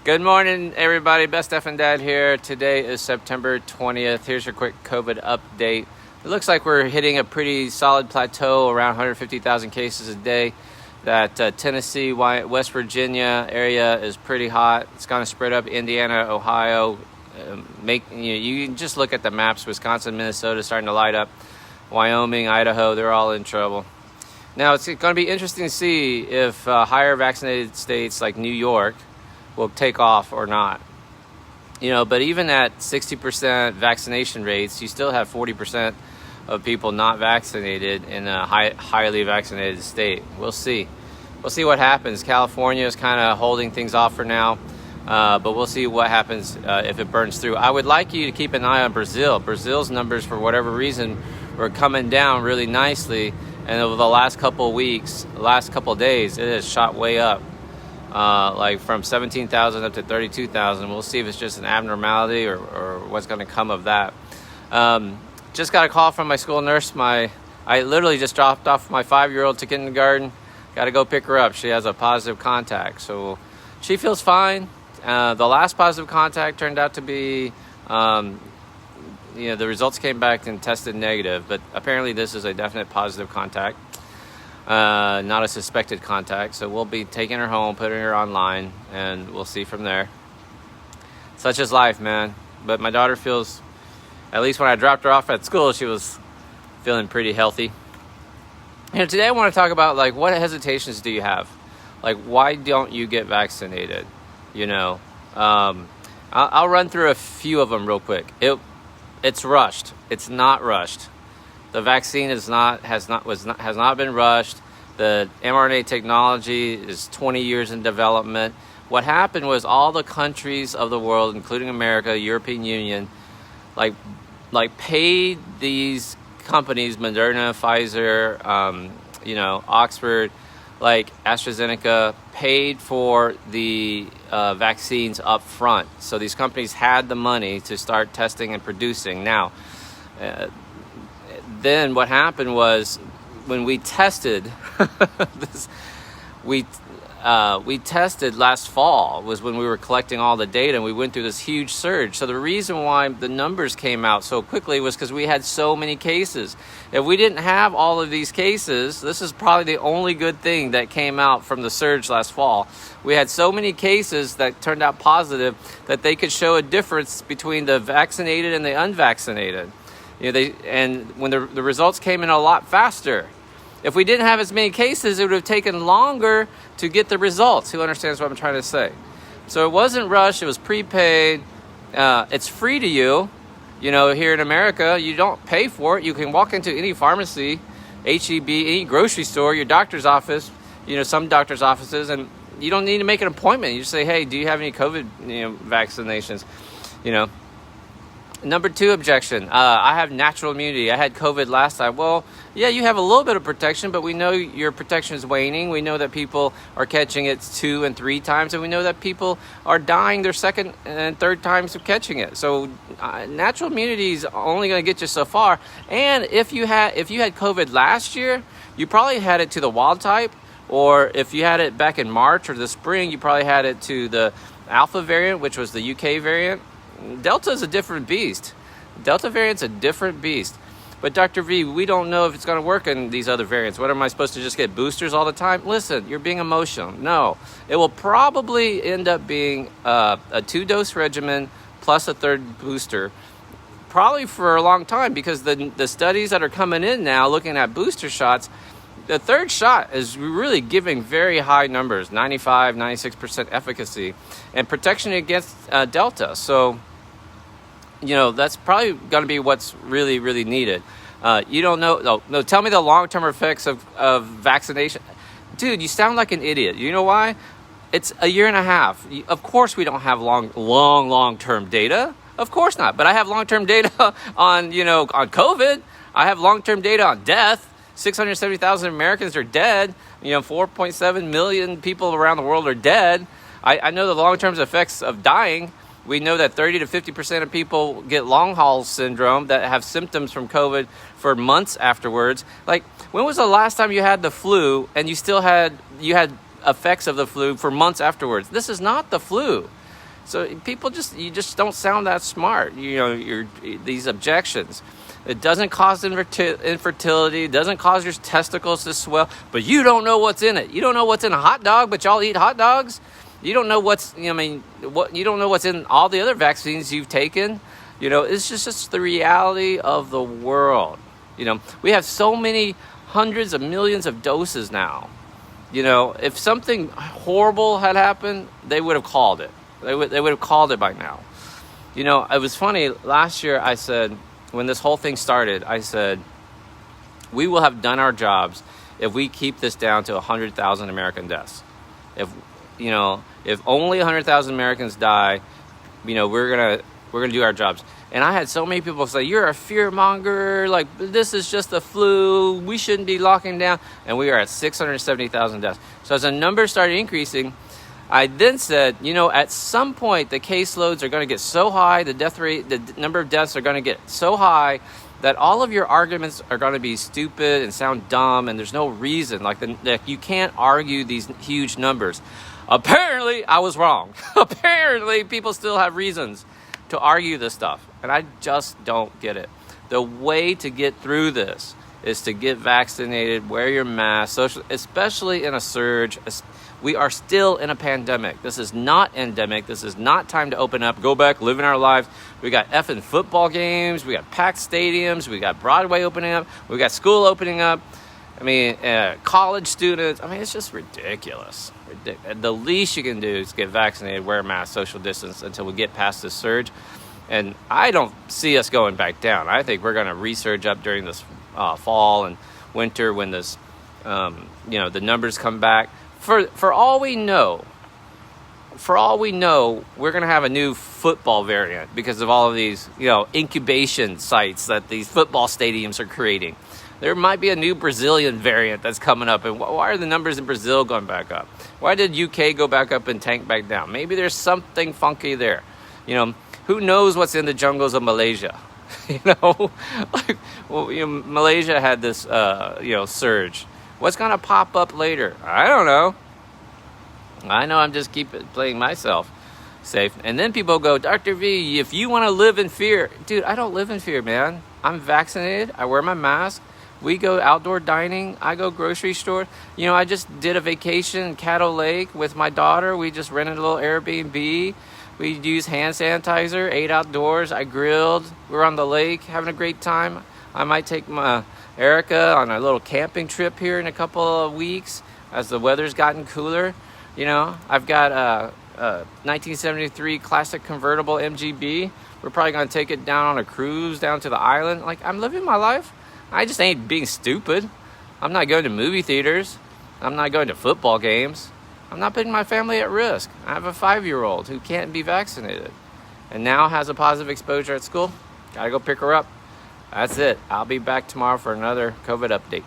Good morning, everybody. Best F and Dad here. Today is September 20th. Here's your quick COVID update. It looks like we're hitting a pretty solid plateau, around 150,000 cases a day. That Tennessee, West Virginia area is pretty hot. It's going to spread up Indiana, Ohio. You can just look at the maps. Wisconsin, Minnesota starting to light up. Wyoming, Idaho, they're all in trouble. Now, it's going to be interesting to see if higher vaccinated states like New York will take off or not. But even at 60% vaccination rates, you still have 40% of people not vaccinated in a highly vaccinated state. We'll see. We'll see what happens. California is kind of holding things off for now, but we'll see what happens if it burns through. I would like you to keep an eye on Brazil. Brazil's numbers, for whatever reason, were coming down really nicely, and over the last couple of weeks, the last couple of days, it has shot way up. Like from 17,000 up to 32,000. We'll see if it's just an abnormality or what's going to come of that. Just got a call from my school nurse. I literally just dropped off my 5-year-old to kindergarten. Got to go pick her up. She has a positive contact, so she feels fine. The last positive contact turned out to be, the results came back and tested negative, but apparently this is a definite positive contact. Not a suspected contact, so we'll be taking her home, putting her online, and we'll see from there. Such is life, man. But my daughter feels, at least when I dropped her off at school, she was feeling pretty healthy. Today I want to talk about, what hesitations do you have? Why don't you get vaccinated? I'll run through a few of them real quick. It's rushed. It's not rushed. The vaccine has not been rushed. The mRNA technology is 20 years in development. What happened was all the countries of the world, including America, European Union, paid these companies, Moderna, Pfizer, Oxford, AstraZeneca, paid for the vaccines up front. So these companies had the money to start testing and producing. Now, then what happened was when we tested we tested last fall was when we were collecting all the data, and we went through this huge surge. So the reason why the numbers came out so quickly was because we had so many cases. If we didn't have all of these cases, this is probably the only good thing that came out from the surge last fall. We had so many cases that turned out positive that they could show a difference between the vaccinated and the unvaccinated. And when the results came in a lot faster. If we didn't have as many cases, it would have taken longer to get the results. Who understands what I'm trying to say? So it wasn't rushed. It was prepaid. It's free to you. Here in America, you don't pay for it. You can walk into any pharmacy, H-E-B, any grocery store, your doctor's office, some doctor's offices, and you don't need to make an appointment. You just say, hey, do you have any COVID vaccinations? Number 2 objection, I have natural immunity. I had COVID last time. Well, yeah, you have a little bit of protection, but we know your protection is waning. We know that people are catching it 2 and 3 times, and we know that people are dying their 2nd and 3rd times of catching it. So natural immunity is only going to get you so far. And if you had COVID last year, you probably had it to the wild type, or if you had it back in March or the spring, you probably had it to the Alpha variant, which was the UK variant. Delta is a different beast. Delta variant's a different beast. But Dr. V, we don't know if it's going to work in these other variants. What, am I supposed to just get boosters all the time? Listen, you're being emotional. No. It will probably end up being a 2-dose regimen plus a 3rd booster, probably for a long time, because the studies that are coming in now looking at booster shots, the 3rd shot is really giving very high numbers, 95, 96% efficacy and protection against Delta. So, that's probably going to be what's really, really needed. You don't know. No, tell me the long-term effects of vaccination. Dude, you sound like an idiot. You know why? It's a year and a half. Of course we don't have long-term data. Of course not. But I have long-term data on, on COVID. I have long-term data on death. 670,000 Americans are dead. 4.7 million people around the world are dead. I know the long-term effects of dying. We know that 30 to 50% of people get long haul syndrome that have symptoms from COVID for months afterwards. When was the last time you had the flu and you had effects of the flu for months afterwards? This is not the flu. So people you just don't sound that smart. These objections. It doesn't cause infertility. It doesn't cause your testicles to swell. But you don't know what's in it. You don't know what's in a hot dog, but y'all eat hot dogs. You don't know you don't know what's in all the other vaccines you've taken. It's just the reality of the world. We have so many hundreds of millions of doses now. If something horrible had happened, they would have called it. They would have called it by now. It was funny. Last year, I said, when this whole thing started, I said, we will have done our jobs if we keep this down to 100,000 American deaths. If only 100,000 Americans die, we're gonna do our jobs. And I had so many people say, you're a fear monger, like this is just the flu, we shouldn't be locking down. And we are at 670,000 deaths. So as the numbers started increasing, I then said, at some point the caseloads are going to get so high, the death rate, the number of deaths are going to get so high that all of your arguments are going to be stupid and sound dumb, and there's no reason. Like you can't argue these huge numbers. Apparently, I was wrong. Apparently, people still have reasons to argue this stuff, and I just don't get it. The way to get through this is to get vaccinated, wear your mask, especially in a surge. We are still in a pandemic. This is not endemic. This is not time to open up, go back, living our lives. We got effing football games. We got packed stadiums. We got Broadway opening up. We got school opening up. College students. It's just ridiculous. The least you can do is get vaccinated, wear a mask, social distance until we get past this surge. And I don't see us going back down. I think we're going to resurge up during this fall and winter when this, the numbers come back. For all we know, we're going to have a new football variant because of all of these, incubation sites that these football stadiums are creating. There might be a new Brazilian variant that's coming up. And why are the numbers in Brazil going back up? Why did UK go back up and tank back down? Maybe there's something funky there. Who knows what's in the jungles of Malaysia? Malaysia had this, surge. What's going to pop up later? I don't know. I know I'm just playing myself safe. And then people go, Dr. V, if you want to live in fear. Dude, I don't live in fear, man. I'm vaccinated. I wear my mask. We go outdoor dining. I go grocery store. I just did a vacation in Caddo Lake with my daughter. We just rented a little Airbnb. We used hand sanitizer, ate outdoors. I grilled. We're on the lake having a great time. I might take my Erica on a little camping trip here in a couple of weeks as the weather's gotten cooler. I've got a 1973 classic convertible MGB. We're probably going to take it down on a cruise down to the island. Like, I'm living my life. I just ain't being stupid. I'm not going to movie theaters. I'm not going to football games. I'm not putting my family at risk. I have a 5-year-old who can't be vaccinated and now has a positive exposure at school. Gotta go pick her up. That's it. I'll be back tomorrow for another COVID update.